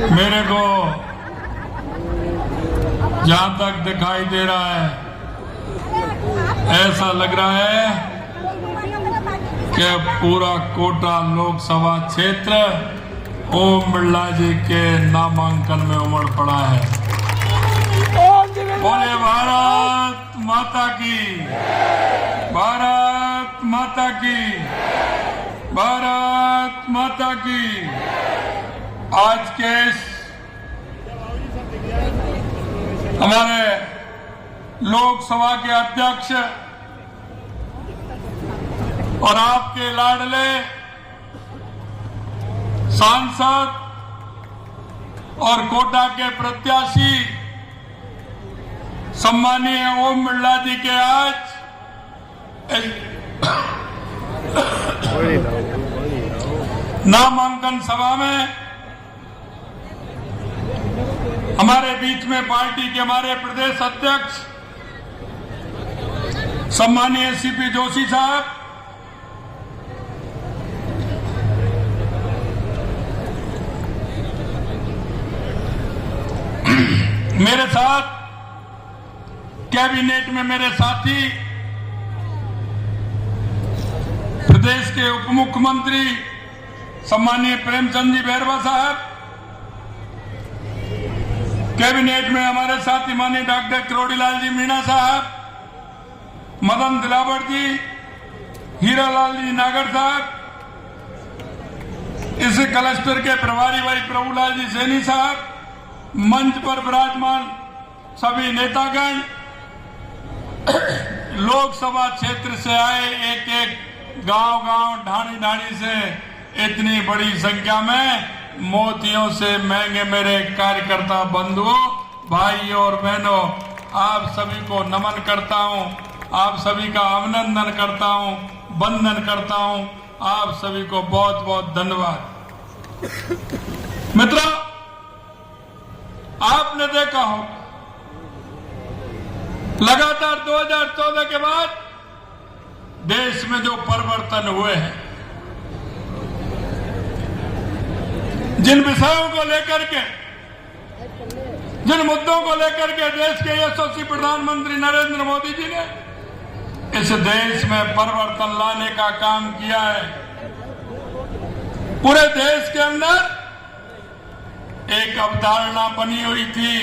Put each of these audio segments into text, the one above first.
मेरे को जहां तक दिखाई दे रहा है, ऐसा लग रहा है कि पूरा कोटा लोकसभा क्षेत्र ओम बिरला जी के नामांकन में उमड़ पड़ा है। बोले भारत माता की, भारत माता की, भारत माता की। आज के हमारे लोकसभा के अध्यक्ष और आपके लाडले सांसद और कोटा के प्रत्याशी सम्मानीय ओम बिरला जी के आज नामांकन सभा में हमारे बीच में पार्टी के हमारे प्रदेश अध्यक्ष सम्मानीय सीपी जोशी साहब, मेरे साथ कैबिनेट में मेरे साथी प्रदेश के उप मुख्यमंत्री सम्मानीय प्रेमचंद जी बैरवा साहब, कैबिनेट में हमारे साथी माननीय डॉक्टर किरोड़ीलाल जी मीणा साहब, मदन दिलावर जी, हीरालाल जी नागर साहब, इस क्लस्टर के प्रभारी भाई प्रभुलाल जी सैनी साहब, मंच पर विराजमान सभी नेतागण, लोकसभा क्षेत्र से आए एक एक गांव-गांव, ढाणी-ढाणी से इतनी बड़ी संख्या में मोतियों से महंगे मेरे कार्यकर्ता बंधुओं, भाइयों और बहनों, आप सभी को नमन करता हूं, आप सभी का अभिनंदन करता हूं, वंदन करता हूं। आप सभी को बहुत बहुत धन्यवाद। मित्रों, आपने देखा हो लगातार 2014 के बाद देश में जो परिवर्तन हुए हैं, जिन विषयों को लेकर के, जिन मुद्दों को लेकर के देश के यशस्वी प्रधानमंत्री नरेंद्र मोदी जी ने इस देश में परिवर्तन लाने का काम किया है। पूरे देश के अंदर एक अवधारणा बनी हुई थी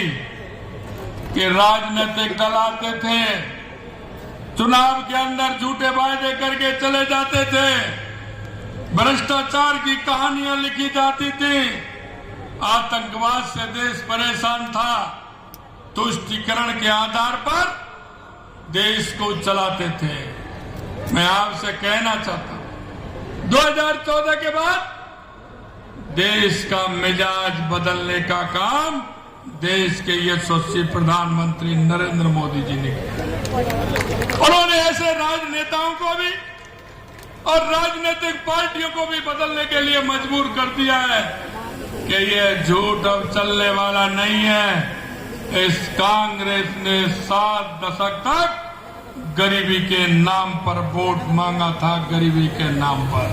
कि राजनीतिक दल आते थे, चुनाव के अंदर झूठे वायदे करके चले जाते थे, भ्रष्टाचार की कहानियां लिखी जाती थी, आतंकवाद से देश परेशान था, तुष्टीकरण के आधार पर देश को चलाते थे। मैं आपसे कहना चाहता हूं, 2014 के बाद देश का मिजाज बदलने का काम देश के यशस्वी प्रधानमंत्री नरेंद्र मोदी जी ने किया। उन्होंने ऐसे राजनेताओं को भी और राजनीतिक पार्टियों को भी बदलने के लिए मजबूर कर दिया है कि ये झूठ अब चलने वाला नहीं है। इस कांग्रेस ने 7 दशक तक गरीबी के नाम पर वोट मांगा था, गरीबी के नाम पर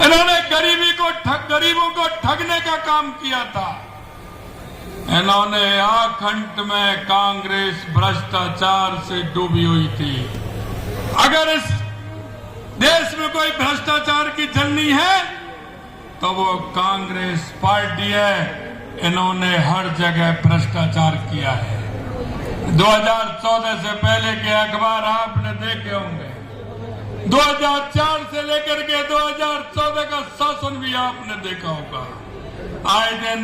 इन्होंने गरीबों को ठगने का काम किया था। इन्होंने आखंड में कांग्रेस भ्रष्टाचार से डूबी हुई थी। अगर इस देश में कोई भ्रष्टाचार की जननी है तो वो कांग्रेस पार्टी है। इन्होंने हर जगह भ्रष्टाचार किया है। 2014 से पहले के अखबार आपने देखे होंगे, 2004 से लेकर के 2014 का शासन भी आपने देखा होगा। आए दिन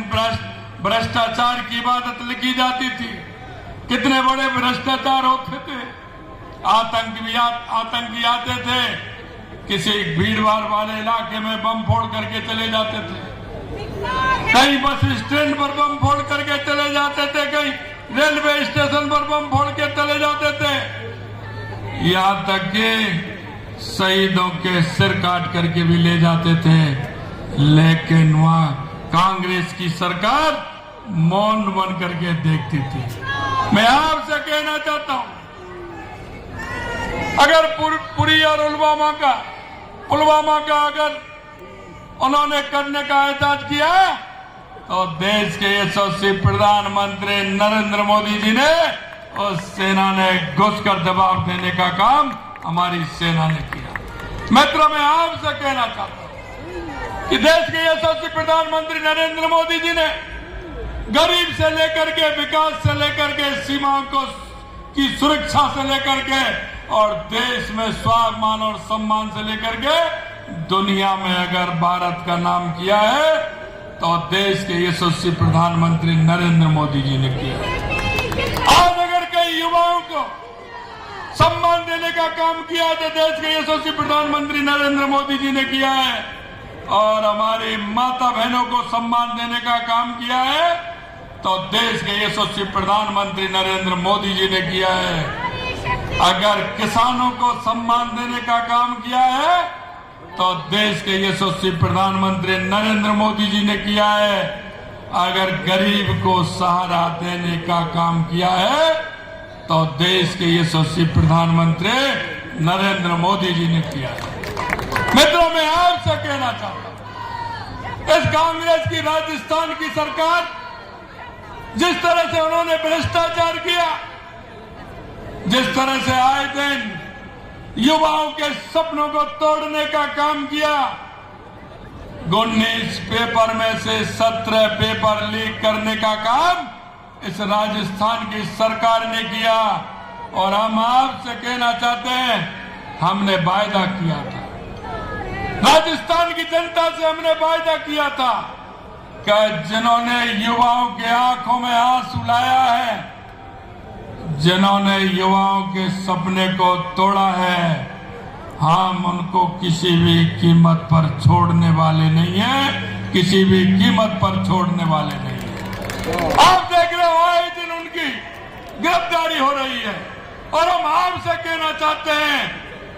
भ्रष्टाचार की इबादत लिखी जाती थी। कितने बड़े भ्रष्टाचार होते थे। आतंकी आते थे, किसी भीड़भाड़ वाले इलाके में बम फोड़ करके चले जाते थे, कहीं बस स्टैंड पर बम फोड़ करके चले जाते थे, कहीं रेलवे स्टेशन पर बम फोड़ के चले जाते थे, यहां तक कि शहीदों के सिर काट करके भी ले जाते थे। लेकिन वहां कांग्रेस की सरकार मौन बन करके देखती थी। मैं आपसे कहना चाहता हूं, अगर पुरी और पुलवामा का अगर उन्होंने करने का एहसास किया तो देश के यशस्वी प्रधानमंत्री नरेंद्र मोदी जी ने और सेना ने घुसकर जवाब देने का काम हमारी सेना ने किया। मित्रों, मैं आपसे कहना चाहता हूं कि देश के यशस्वी प्रधानमंत्री नरेंद्र मोदी जी ने गरीब से लेकर के विकास से लेकर के सीमाओं की सुरक्षा से लेकर के और देश में स्वाभिमान और सम्मान से लेकर के दुनिया में अगर भारत का नाम किया है तो देश के यशस्वी प्रधानमंत्री नरेंद्र मोदी जी ने किया। आज अगर कई युवाओं को सम्मान देने का काम किया है तो देश के यशस्वी प्रधानमंत्री नरेंद्र मोदी जी ने किया है, और हमारी माता बहनों को सम्मान देने का काम किया है तो देश के यशस्वी प्रधानमंत्री नरेंद्र मोदी जी ने किया है। अगर किसानों को सम्मान देने का काम किया है तो देश के यशस्वी प्रधानमंत्री नरेंद्र मोदी जी ने किया है। अगर गरीब को सहारा देने का काम किया है तो देश के यशस्वी प्रधानमंत्री नरेंद्र मोदी जी ने किया है। मित्रों, मैं आपसे कहना चाहता हूं, इस कांग्रेस की राजस्थान की सरकार जिस तरह से उन्होंने भ्रष्टाचार किया, जिस तरह से आए दिन युवाओं के सपनों को तोड़ने का काम किया, 19 पेपर में से 17 पेपर लीक करने का काम इस राजस्थान की सरकार ने किया। और हम आपसे कहना चाहते हैं, हमने वायदा किया था, राजस्थान की जनता से हमने वायदा किया था कि जिन्होंने युवाओं के आंखों में आंसू लाया है, जिन्होंने युवाओं के सपने को तोड़ा है, हम उनको किसी भी कीमत पर छोड़ने वाले नहीं हैं, किसी भी कीमत पर छोड़ने वाले नहीं हैं। आप देख रहे हो आए दिन उनकी गिरफ्तारी हो रही है, और हम आपसे कहना चाहते हैं,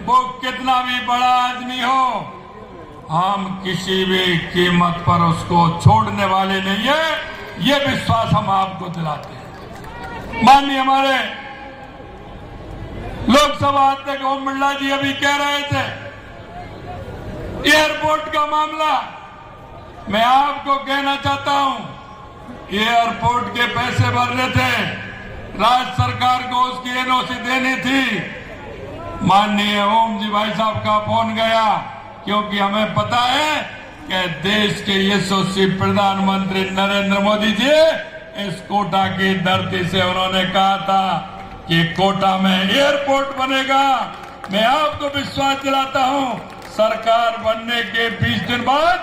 वो कितना भी बड़ा आदमी हो, हम किसी भी कीमत पर उसको छोड़ने वाले नहीं है, ये विश्वास हम आपको दिलाते हैं। माननीय हमारे लोकसभा अध्यक्ष ओम बिरला जी अभी कह रहे थे एयरपोर्ट का मामला, मैं आपको कहना चाहता हूं, एयरपोर्ट के पैसे भरने थे, राज्य सरकार को उसकी एनओसी देनी थी। माननीय ओम जी भाई साहब का फोन गया, क्योंकि हमें पता है कि देश के यशस्वी प्रधानमंत्री नरेंद्र मोदी जी इस कोटा की धरती से उन्होंने कहा था कि कोटा में एयरपोर्ट बनेगा। मैं आपको विश्वास दिलाता हूं, सरकार बनने के 20 दिन बाद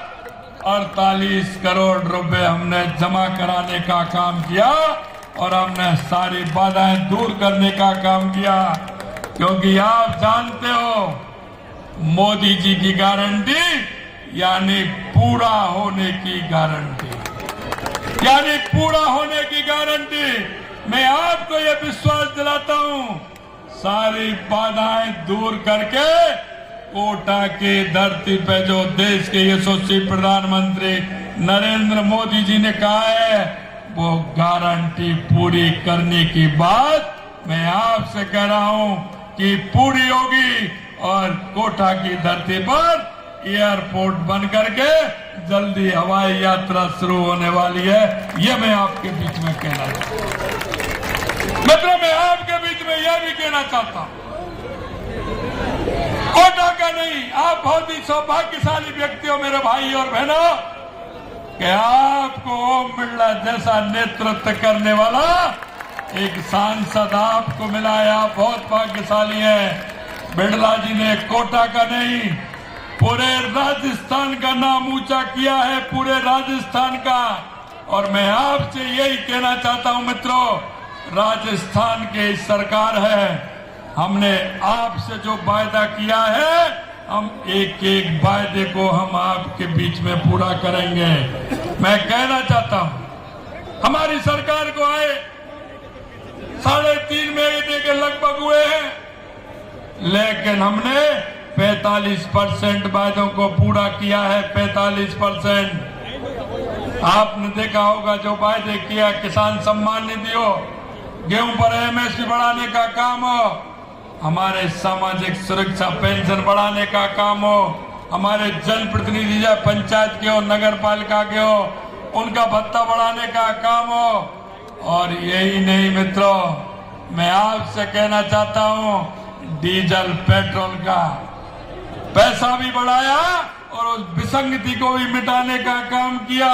48 करोड़ रुपए हमने जमा कराने का काम किया और हमने सारी बाधाएं दूर करने का काम किया, क्योंकि आप जानते हो मोदी जी की गारंटी यानी पूरा होने की गारंटी, यानी पूरा होने की गारंटी। मैं आपको ये विश्वास दिलाता हूं, सारी बाधाएं दूर करके कोटा की धरती पे जो देश के यशस्वी प्रधानमंत्री नरेंद्र मोदी जी ने कहा है, वो गारंटी पूरी करने की बात मैं आपसे कह रहा हूं कि पूरी होगी, और कोटा की धरती पर एयरपोर्ट बन करके जल्दी हवाई यात्रा शुरू होने वाली है। ये मैं आपके बीच में कहना चाहता हूं। मित्रों, मैं आपके बीच में यह भी कहना चाहता हूं, कोटा का नहीं, आप बहुत ही सौभाग्यशाली व्यक्ति हो मेरे भाई और बहनों, कि आपको ओम बिरला जैसा नेतृत्व करने वाला एक सांसद आपको मिला है। आप बहुत भाग्यशाली हैं। बिरला जी ने कोटा का नहीं, पूरे राजस्थान का नाम ऊंचा किया है, पूरे राजस्थान का। और मैं आपसे यही कहना चाहता हूं मित्रों, राजस्थान की सरकार है, हमने आपसे जो वायदा किया है, हम एक एक वायदे को हम आपके बीच में पूरा करेंगे। मैं कहना चाहता हूं, हमारी सरकार को आए 3.5 महीने के लगभग हुए हैं, लेकिन हमने 45% वायदों को पूरा किया है। 45% आपने देखा होगा, जो वायदे किया, किसान सम्मान निधि हो, गेहूं पर एमएसपी बढ़ाने का काम हो, हमारे सामाजिक सुरक्षा पेंशन बढ़ाने का काम हो, हमारे जनप्रतिनिधि चाहे पंचायत के हो, नगर पालिका के हो, उनका भत्ता बढ़ाने का काम हो। और यही नहीं मित्रों, मैं आपसे कहना चाहता हूं, डीजल पेट्रोल का पैसा भी बढ़ाया और उस विसंगति को भी मिटाने का काम किया।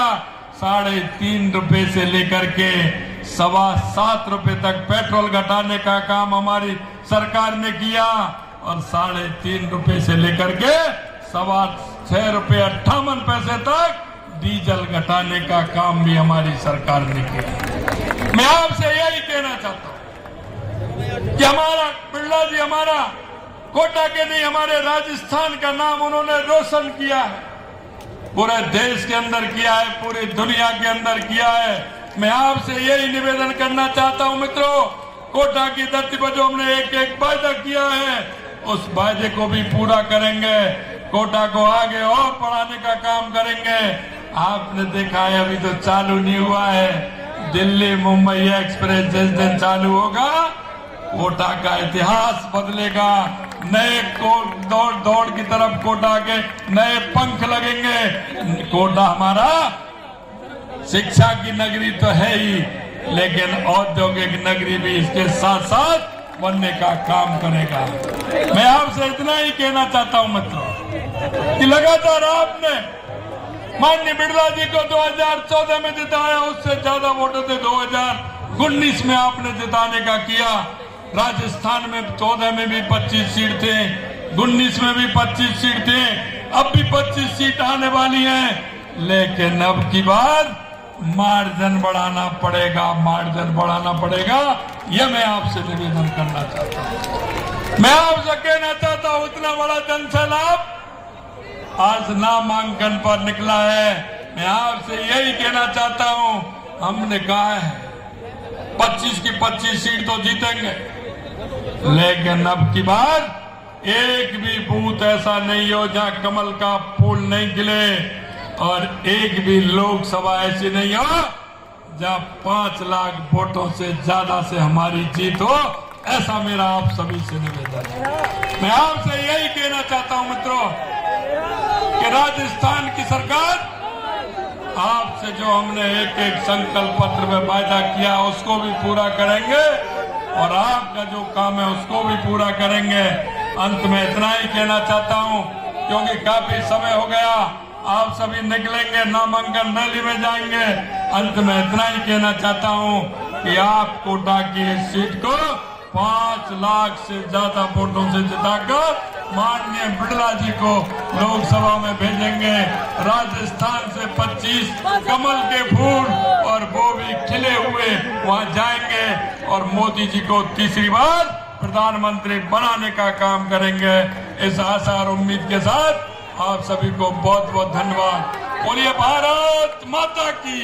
3.5 रुपए से लेकर के 7.25 रुपए तक पेट्रोल घटाने का काम हमारी सरकार ने किया और 3.5 रुपए से लेकर के 6.25 रुपए 58 पैसे तक डीजल घटाने का काम भी हमारी सरकार ने किया। मैं आपसे यही कहना चाहता हूं कि हमारा बिरला जी हमारा कोटा के नहीं, हमारे राजस्थान का नाम उन्होंने रोशन किया है, पूरे देश के अंदर किया है, पूरी दुनिया के अंदर किया है। मैं आपसे यही निवेदन करना चाहता हूं मित्रों, कोटा की धरती पर जो हमने एक वायदा किया है उस वायदे को भी पूरा करेंगे। कोटा को आगे और बढ़ाने का काम करेंगे। आपने देखा है अभी तो चालू नहीं हुआ है, दिल्ली मुंबई एक्सप्रेस जिस दिन चालू होगा कोटा का इतिहास बदलेगा। नए दौड़ की तरफ कोटा के नए पंख लगेंगे। कोटा हमारा शिक्षा की नगरी तो है ही, लेकिन औद्योगिक नगरी भी इसके साथ साथ बनने का काम करेगा। मैं आपसे इतना ही कहना चाहता हूं मित्रों कि लगातार आपने माननीय बिरला जी को 2014 में जिताया, उससे ज्यादा वोटों से 2019 में आपने जिताने का किया। राजस्थान में 14 में भी 25 सीट थे, 19 में भी 25 सीट थे, अब भी 25 सीट आने वाली हैं। लेकिन अब की बार मार्जिन बढ़ाना पड़ेगा, मार्जिन बढ़ाना पड़ेगा। यह मैं आपसे निवेदन करना चाहता हूं। मैं आपसे कहना चाहता हूं, इतना बड़ा जनसैलाब आज नामांकन पर निकला है। मैं आपसे यही कहना चाहता हूं, हमने कहा है 25 की 25 सीट तो जीतेंगे, लेकिन अब की बार एक भी बूथ ऐसा नहीं हो जहां कमल का फूल नहीं खिले, और एक भी लोकसभा ऐसी नहीं हो जहां 5 लाख वोटों से ज्यादा से हमारी जीत हो। ऐसा मेरा आप सभी से निवेदन है। मैं आपसे यही कहना चाहता हूं मित्रों कि राजस्थान की सरकार आपसे जो हमने एक संकल्प पत्र में वायदा किया उसको भी पूरा करेंगे, और आपका जो काम है उसको भी पूरा करेंगे। अंत में इतना ही कहना चाहता हूं, क्योंकि काफी समय हो गया, आप सभी निकलेंगे, नामांकन रैली में जाएंगे। अंत में इतना ही कहना चाहता हूं कि आप कोटा की इस सीट को 5 लाख से ज्यादा वोटों से जिताकर माननीय बिरला जी को लोकसभा में भेजेंगे। राजस्थान से 25 कमल के फूल और वो भी खिले हुए वहां जाएंगे और मोदी जी को तीसरी बार प्रधानमंत्री बनाने का काम करेंगे। इस आशा और उम्मीद के साथ आप सभी को बहुत बहुत धन्यवाद। बोलिए भारत माता की।